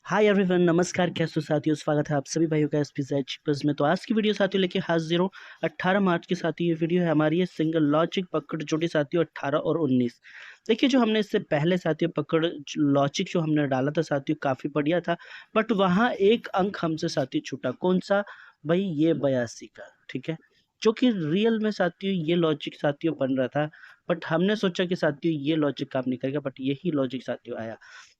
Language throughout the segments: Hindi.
हाय एवरीवन, नमस्कार। कैसे हो साथियों? स्वागत है आप सभी भाइयों का एसपीजेड बस में। तो आज की वीडियो साथियों लेके हाजिर हूँ 18 मार्च के साथ। ये वीडियो है हमारी है सिंगल लॉजिक पकड़ जोड़ी साथियों 18 और 19। देखिए, जो हमने इससे पहले साथियों पकड़ लॉजिक जो हमने डाला था साथियों, काफ़ी बढ़िया था। बट वहाँ एक अंक हमसे साथियों छूटा। कौन सा भाई? ये 82 का। ठीक है, जो कि रियल में साथियों ये लॉजिक साथियों बन रहा था। बट हमने सोचा कि साथियों ये लॉजिक काम नहीं करेगा, बट यही लॉजिक साथियों आया।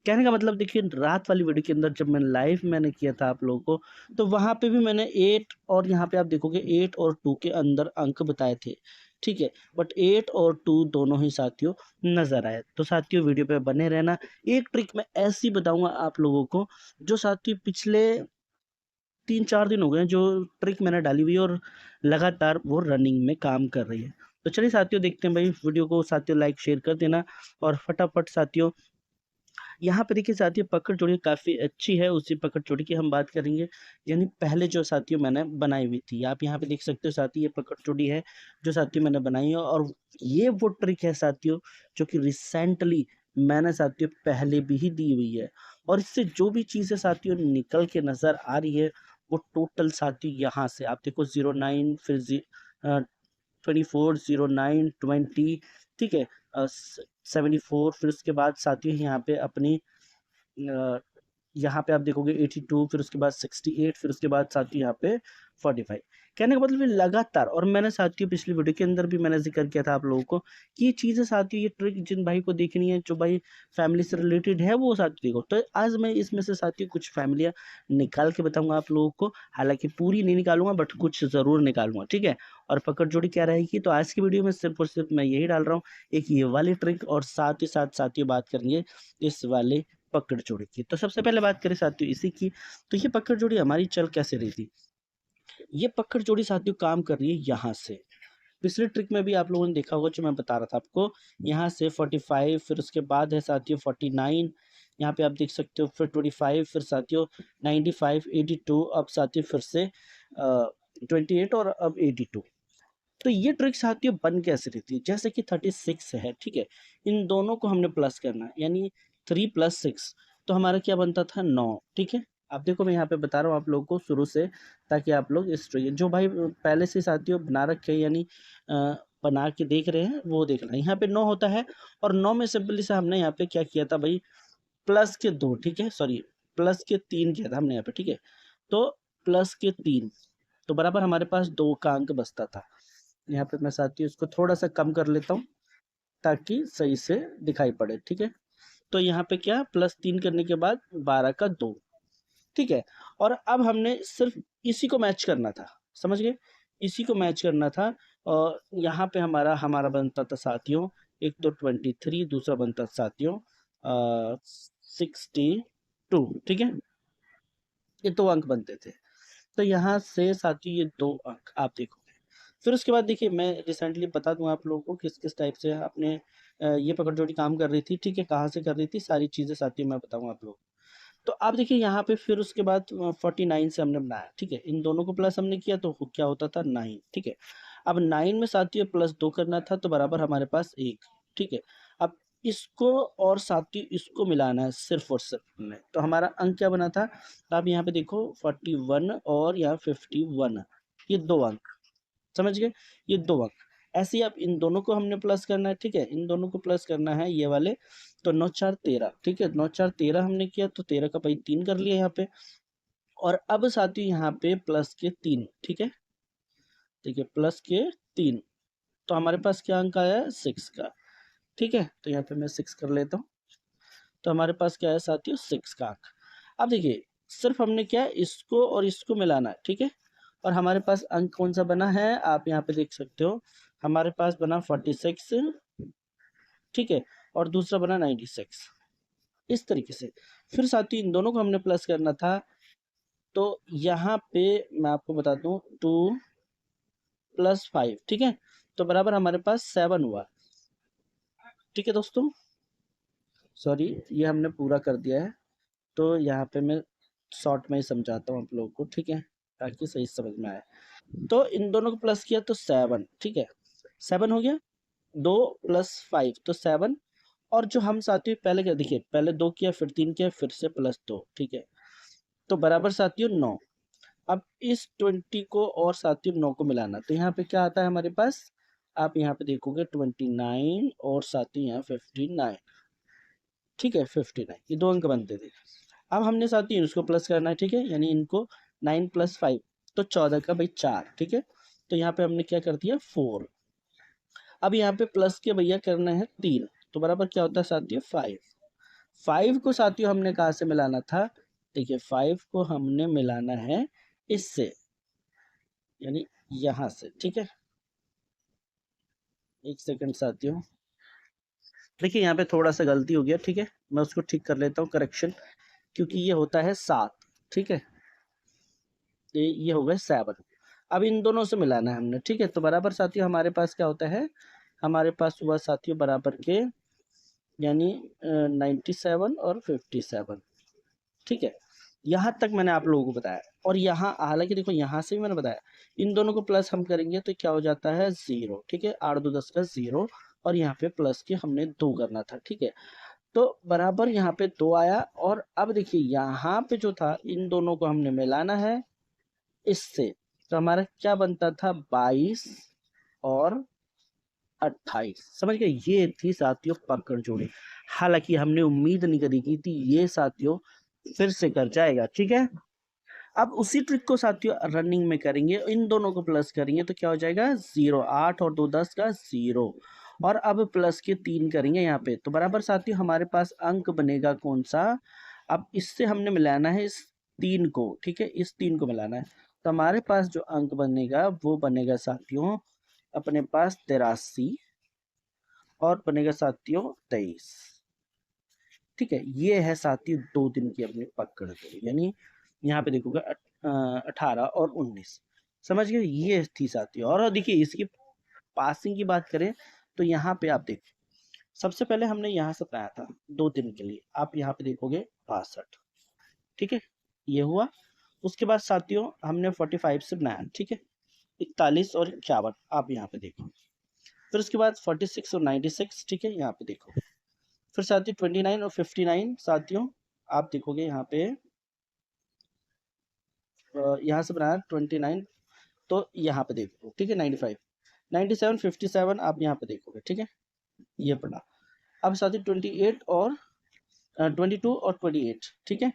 कहने का मतलब देखिए, रात वाली वीडियो के अंदर जब मैंने किया था आप लोगों को, तो वहाँ पे भी मैंने 8 और यहाँ पे आप देखोगे 8 और 2 के अंदर अंक बताए थे। ठीक है, बट 8 और 2 दोनों ही साथियों नज़र आए। तो साथियों वीडियो पे बने रहना। एक ट्रिक मैं ऐसी बताऊंगा आप लोगों को, जो साथियों पिछले 3-4 दिन हो गए हैं, जो ट्रिक मैंने डाली हुई है और लगातार वो रनिंग में काम कर रही है। तो चलिए साथियों देखते हैं भाई, वीडियो को साथियों लाइक शेयर कर देना और फटाफट साथियों यहाँ पे देखिए साथियों पकड़ जोड़ी काफ़ी अच्छी है। उसी पकड़ जोड़ी की हम बात करेंगे, यानी पहले जो साथियों मैंने बनाई हुई थी। आप यहाँ पे देख सकते हो साथियों, ये पकड़ जोड़ी है जो साथियों मैंने बनाई है। और ये वो ट्रिक है साथियों जो कि रिसेंटली मैंने साथियों पहले भी ही दी हुई है। और इससे जो भी चीज़ें साथियों निकल के नज़र आ रही है, वो टोटल साथियों यहाँ से आप देखो 09 फिर 24 09 20। ठीक है, 74 फिर उसके बाद साथियों यहाँ पे अपनी यहाँ पे आप देखोगे 82 फिर उसके बाद 68 फिर उसके बाद साथियों यहाँ पे 45। कहने का मतलब ये लगातार। और मैंने साथियों पिछली वीडियो के अंदर भी मैंने जिक्र किया था आप लोगों को कि ये चीज़ें साथियों, ये ट्रिक जिन भाई को देखनी है, जो भाई फैमिली से रिलेटेड है, वो साथियों देखो। तो आज मैं इसमें से साथियों कुछ फैमिलियाँ निकाल के बताऊंगा आप लोगों को। हालांकि पूरी नहीं निकालूंगा, बट कुछ ज़रूर निकालूंगा। ठीक है, और पकड़ जोड़ी क्या रहेगी, तो आज की वीडियो में सिर्फ और सिर्फ मैं यही डाल रहा हूँ, एक ये वाली ट्रिक, और साथ ही साथ साथियों बात करेंगे इस वाले पकड़ जोड़ी की। तो सबसे पहले बात करें साथियों इसी की, तो ये पकड़ जोड़ी हमारी चल कैसे रही थी। ये पकड़ जोड़ी साथियों काम कर रही है यहाँ से। पिछले ट्रिक में भी आप लोगों ने देखा होगा, जो मैं बता रहा था आपको, यहाँ से 45 फिर उसके बाद है साथियों 49। यहाँ पे आप देख सकते हो फिर 25 फिर साथियों 95 82, अब साथियों फिर से 28 और अब 82। तो ये ट्रिक साथियों बन कैसे रही थी, जैसे कि 36 है। ठीक है, इन दोनों को हमने प्लस करना है, यानी 3 + 6, तो हमारा क्या बनता था 9। ठीक है, आप देखो मैं यहाँ पे बता रहा हूँ आप लोगों को शुरू से, ताकि आप लोग इस ट्रिक जो भाई पहले से साथियों बना रखे हैं, यानी बना के देख रहे हैं, वो देखना। यहाँ पे 9 होता है, और 9 में सिंपली से हमने यहाँ पे क्या किया था भाई, प्लस के 2। ठीक है, सॉरी, प्लस के 3 किया था हमने यहाँ पे। ठीक है, तो प्लस के 3, तो बराबर हमारे पास 2 का अंक बचता था। यहाँ पे मैं साथियों इसको थोड़ा सा कम कर लेता हूँ, ताकि सही से दिखाई पड़े। ठीक है, तो यहाँ पे क्या, +3 करने के बाद 12 का 2। ठीक है, और अब हमने सिर्फ इसी को मैच करना था, समझ गए? इसी को मैच करना था। और यहाँ पे हमारा हमारा बनता था साथियों, एक तो 23, दूसरा बनता था साथियों 62। ठीक है, ये 2 अंक बनते थे। तो यहाँ से साथियों ये 2 अंक आप देखोगे। फिर उसके बाद देखिए, मैं रिसेंटली बता दूँ आप लोगों को किस किस टाइप से आपने ये पकड़ जोड़ी काम कर रही थी। ठीक है, कहाँ से कर रही थी, सारी चीज़ें साथियों मैं बताऊँ आप लोगों को। तो आप देखिए यहाँ पे फिर उसके बाद 49 से हमने बनाया। ठीक है, इन दोनों को प्लस हमने किया तो क्या होता था 9। ठीक है, अब 9 में साथियों +2 करना था, तो बराबर हमारे पास 1। ठीक है, अब इसको और साथियों इसको मिलाना है सिर्फ और सिर्फ में, तो हमारा अंक क्या बना था, तो आप यहाँ पे देखो 41 और यहाँ 51, ये 2 अंक, समझ गए? ये 2 अंक। ऐसे ही अब इन दोनों को हमने प्लस करना है। ठीक है, इन दोनों को प्लस करना है ये वाले, तो 9 4 13। ठीक है, 9 4 13 हमने किया, तो 13 का भाई 3 कर लिया यहाँ पे। और अब साथियों यहाँ पे प्लस के 3। ठीक है, देखिए प्लस के 3, तो हमारे पास क्या अंक आया है 6 का। ठीक है, तो यहाँ पे मैं 6 कर लेता हूँ, तो हमारे पास क्या है साथियों 6 का अंक। अब देखिए, सिर्फ हमने क्या है, इसको और इसको मिलाना है। ठीक है, और हमारे पास अंक कौन सा बना है, आप यहाँ पे देख सकते हो, हमारे पास बना 46। ठीक है, और दूसरा बना 96। इस तरीके से फिर साथियों इन दोनों को हमने प्लस करना था। तो यहाँ पे मैं आपको बता दूं, 2 + 5। ठीक है, तो बराबर हमारे पास 7 हुआ। ठीक है दोस्तों, सॉरी, ये हमने पूरा कर दिया है। तो यहाँ पे मैं शॉर्ट में ही समझाता हूँ आप लोगों को। ठीक है, ताकि सही समझ में आए। तो इन दोनों को प्लस किया तो 7। ठीक है, 7 हो गया, 2 + 5 तो 7। और जो हम साथियों पहले क्या, देखिए पहले 2 किया फिर 3 किया फिर से +2। ठीक है, तो बराबर साथियों 9। अब इस 20 को और साथियों 9 को मिलाना, तो यहाँ पे क्या आता है हमारे पास, आप यहाँ पे देखोगे 29 और साथियों यहाँ 59, ठीक है 59, ये दो अंक बनते थे। अब हमने साथियों इसको प्लस करना है, ठीक है, यानी इनको 9 + 5 तो 14 का भाई 4, ठीक है, तो यहाँ पे हमने क्या कर दिया 4। अब यहाँ पे प्लस के भैया करना है 3, तो बराबर क्या होता है साथियों 5। 5 को साथियों हमने कहाँ से मिलाना था, देखिए 5 को हमने मिलाना है इससे, यानी यहाँ से, ठीक है। एक सेकंड साथियों, देखिए यहाँ पे थोड़ा सा गलती हो गया, ठीक है, मैं उसको ठीक कर लेता हूँ करेक्शन, क्योंकि ये होता है 7, ठीक है, ये हो गए 7। अब इन दोनों से मिलाना है हमने, ठीक है, तो बराबर साथियों हमारे पास क्या होता है, हमारे पास हुआ साथियों बराबर के, यानी 97 और 57, ठीक है, यहाँ तक मैंने आप लोगों को बताया। और यहाँ हालांकि देखो यहाँ से भी मैंने बताया, इन दोनों को प्लस हम करेंगे तो क्या हो जाता है 0, ठीक है, 8 2 10 का 0, और यहाँ पे प्लस के हमने 2 करना था, ठीक है, तो बराबर यहाँ पे 2 आया। और अब देखिए यहाँ पे जो था इन दोनों को हमने मिलाना है इससे, तो हमारा क्या बनता था 22 और 28, समझ गए, ये थी साथियों पकड़ जोड़ी। हालांकि हमने उम्मीद नहीं करी की थी ये साथियों फिर से कर जाएगा, ठीक है। अब उसी ट्रिक को साथियों रनिंग में करेंगे, इन दोनों को प्लस करेंगे तो क्या हो जाएगा 0, 8 और 2 10 का 0, और अब प्लस के 3 करेंगे यहाँ पे, तो बराबर साथियों हमारे पास अंक बनेगा कौन सा, अब इससे हमने मिलाना है इस 3 को, ठीक है, इस 3 को मिलाना है, तो हमारे पास जो अंक बनेगा वो बनेगा साथियों अपने पास 83, और बनेगा साथियों 23, ठीक है, ये है साथियों 2 दिन की अपनी पकड़ जोड़ी, यानी यहाँ पे देखोगे 18 और 19, समझ गए, ये थी साथियों। और देखिए इसकी पासिंग की बात करें तो यहाँ पे आप देखिए, सबसे पहले हमने यहाँ से बनाया था 2 दिन के लिए, आप यहाँ पे देखोगे 62, ठीक है, ये हुआ। उसके बाद साथियों हमने 45 से बनाया, ठीक है, 41 और 51, आप यहाँ पे देखो, फिर उसके बाद 46 और 96, ठीक है, यहाँ पे देखो, फिर साथियों 29 और 59 साथियों आप देखोगे यहाँ पे, यहाँ से बनाया 29, तो यहाँ पे देखो, ठीक है, 95 97 57 आप यहाँ पे देखोगे, ठीक है, ये पढ़ा। अब साथियों 28 और 22 और 28, ठीक है,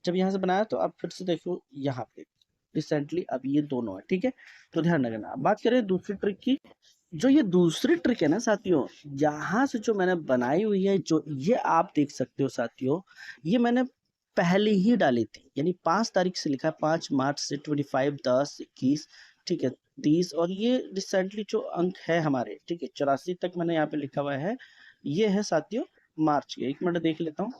जब यहाँ से बनाया तो आप फिर से देखो यहाँ पे रिसेंटली अब ये दोनों है, ठीक है, तो ध्यान रखना। बात करें दूसरी ट्रिक की, जो ये दूसरी ट्रिक है ना साथियों, यहाँ से जो मैंने बनाई हुई है, जो ये आप देख सकते हो साथियों, ये मैंने पहले ही डाली थी, यानी 5 तारीख से लिखा है, 5 मार्च से 25 10 21, ठीक है 30, और ये रिसेंटली जो अंक है हमारे, ठीक है 84 तक मैंने यहाँ पे लिखा हुआ है, ये है साथियों मार्च के। एक मिनट देख लेता हूँ,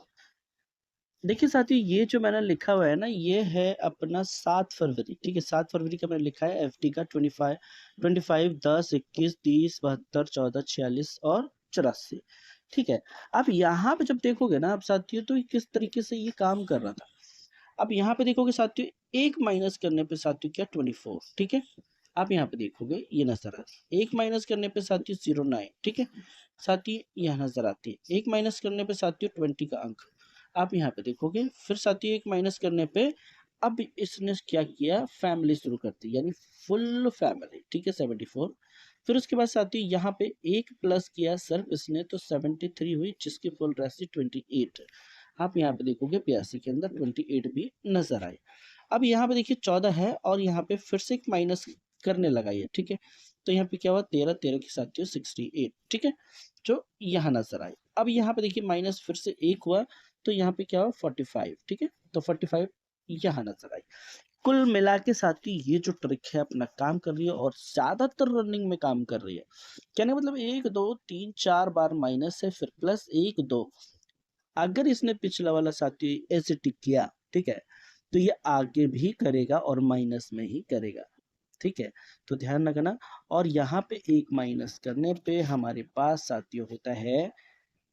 देखिए साथियों ये जो मैंने लिखा हुआ है ना, ये है अपना 7 फरवरी, ठीक है, 7 फरवरी का मैंने लिखा है एफडी का 25 10 21 30 72 14 46 और 84, ठीक है। अब यहाँ पे जब देखोगे ना आप साथियों, तो किस तरीके से ये काम कर रहा था, अब यहाँ पे देखोगे साथियों, एक माइनस करने पे साथियों क्या 24, ठीक है, आप यहाँ पे देखोगे ये नजर आती है, एक माइनस करने पे साथियों 09, ठीक है, साथियों यह नजर आती है, एक माइनस करने पे साथियों 20 का अंक, आप यहाँ पे देखोगे, फिर साथियों एक माइनस करने पे अब इसने क्या किया फैमिली शुरू कर दी, यानी फुल फैमिली, ठीक है 74, फिर उसके बाद साथियों यहाँ पे एक प्लस किया सिर्फ इसने, तो 73 हुई, जिसकी फुल राशि 28, आप यहाँ पे देखोगे 82 के अंदर 28 भी नजर आए। अब यहाँ पे देखिए 14 है, और यहाँ पे फिर से एक माइनस करने लगा ये, ठीक है, तो यहाँ पे क्या हुआ 13 13 के साथियों 68, ठीक है, जो यहाँ नजर आए। अब यहाँ पे देखिए माइनस फिर से एक हुआ, तो यहाँ पे क्या हुआ 45, ठीक है, तो 45 यहाँ नजर आई। कुल मिला के साथी ये जो ट्रिक है अपना काम कर रही है, और ज्यादातर रनिंग में काम कर रही है, कहने का मतलब 1 2 3 4 बार माइनस है, फिर प्लस 1 2, अगर इसने पिछला वाला साथी ऐसे टिक किया, ठीक है, तो ये आगे भी करेगा और माइनस में ही करेगा, ठीक है, तो ध्यान रखना। और यहाँ पे एक माइनस करने पे हमारे पास साथियों होता है,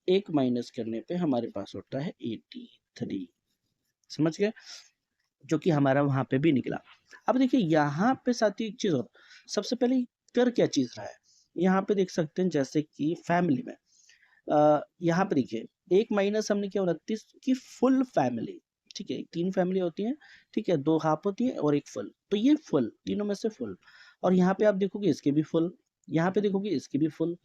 एक माइनस करने पे हमारे पास होता है 83, समझ गए, जो कि हमारा वहां पे भी निकला। अब देखिए यहाँ पे साथियों एक चीज और, सबसे पहले कर क्या चीज रहा है, यहाँ पे देख सकते हैं जैसे कि फैमिली में, यहाँ पे देखिए एक माइनस हमने किया 29 की फुल फैमिली, ठीक है, 3 फैमिली होती हैं, ठीक है, 2 हाफ होती है और 1 फुल। तो ये फुल, तीनों में से फुल। और यहाँ पे आप देखोगे इसके भी फुल, यहाँ पे देखोगे इसकी भी फुल।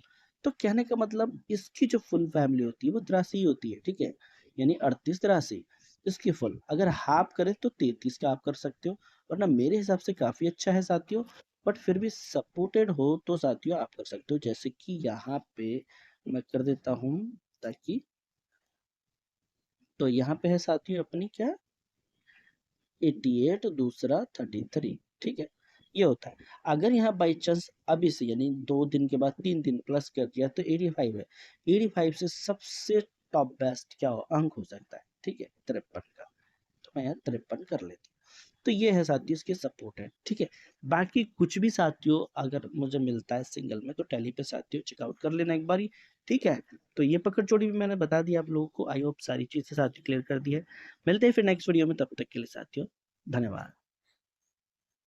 तो कहने का मतलब इसकी जो फुल फैमिली होती है वो 83 होती है, ठीक है, यानी 38 83। इसकी फुल अगर हाफ करें तो 33 का आप कर सकते हो, वरना मेरे हिसाब से काफी अच्छा है साथियों। बट फिर भी सपोर्टेड हो तो साथियों आप कर सकते हो, जैसे कि यहाँ पे मैं कर देता हूँ ताकि, तो यहाँ पे है साथियों अपनी क्या, 88, दूसरा 33, ठीक है, ये होता है। अगर यहाँ बाई चांस अभी से यानी 2 दिन के बाद 3 दिन प्लस कर दिया तो 85 है। 85 से सबसे टॉप बेस्ट क्या हो अंक हो सकता है, ठीक है, 53 का। तो मैं यहाँ 53 कर लेती हूँ। तो ये है साथियों इसके सपोर्ट है, ठीक है। बाकी कुछ भी साथियों अगर मुझे मिलता है सिंगल में तो टैली पे साथियों चेकआउट कर लेना एक बारी, ठीक है। तो ये पकड़ जोड़ी भी मैंने बता दिया आप लोगों को, आई होप सारी चीजें साथियों क्लियर कर दी है। मिलते हैं फिर नेक्स्ट वीडियो में, तब तक के लिए साथियों धन्यवाद।